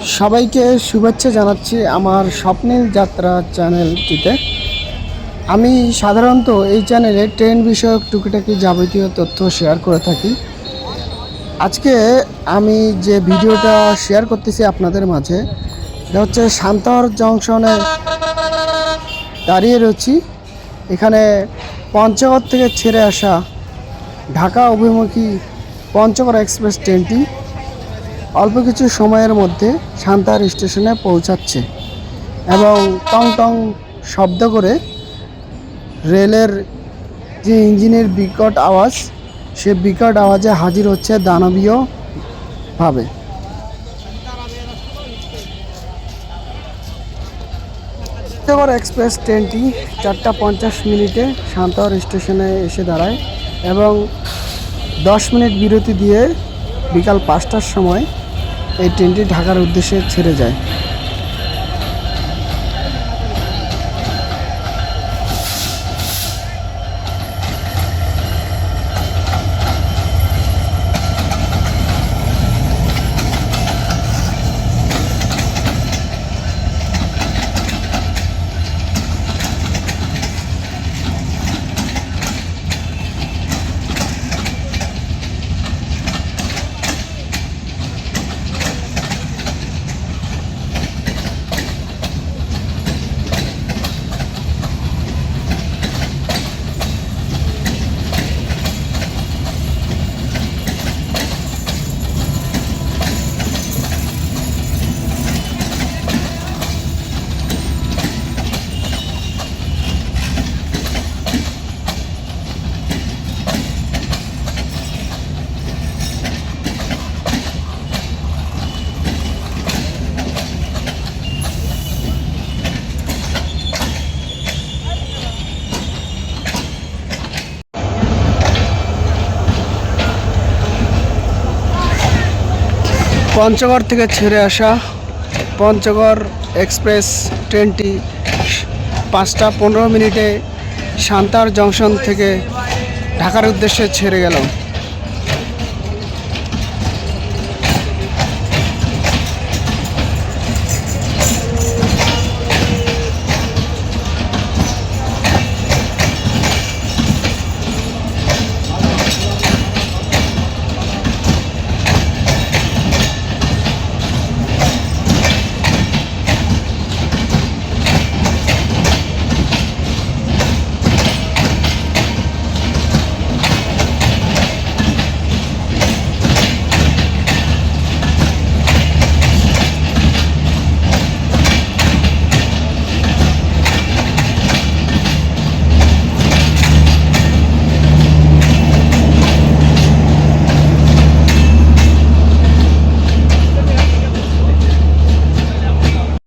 সবাইকে শুভেচ্ছা জানাচ্ছি আমার স্বপ্নের যাত্রা চ্যানেলটিতে। আমি সাধারণত এই চ্যানেলে ট্রেন বিষয়ক টুকিটাকি যাবতীয় তথ্য শেয়ার করে থাকি। আজকে আমি যে ভিডিওটা শেয়ার করতেছি আপনাদের মাঝে, এটা হচ্ছে সান্তাহার জংশনে দাঁড়িয়ে রয়েছি। এখানে পঞ্চগড় থেকে ছেড়ে আসা ঢাকা অভিমুখী পঞ্চগড় এক্সপ্রেস ট্রেনটি অল্প কিছু সময়ের মধ্যে সান্তাহার স্টেশনে পৌঁছাচ্ছে এবং টং টং শব্দ করে রেলের যে ইঞ্জিনের বিকট আওয়াজ, সে বিকট আওয়াজে হাজির হচ্ছে দানবীয়ভাবে। পঞ্চগড় এক্সপ্রেস ট্রেনটি 4:50 সান্তাহার স্টেশনে এসে দাঁড়ায় এবং 10 মিনিট বিরতি দিয়ে বিকাল 5টার সময় এই ট্রেনটি ঢাকার উদ্দেশ্যে ছেড়ে যায়। পঞ্চগড় থেকে ছেড়ে আসা পঞ্চগড় এক্সপ্রেস ট্রেনটি 5:15 সান্তাহার জংশন থেকে ঢাকার উদ্দেশ্যে ছেড়ে গেল।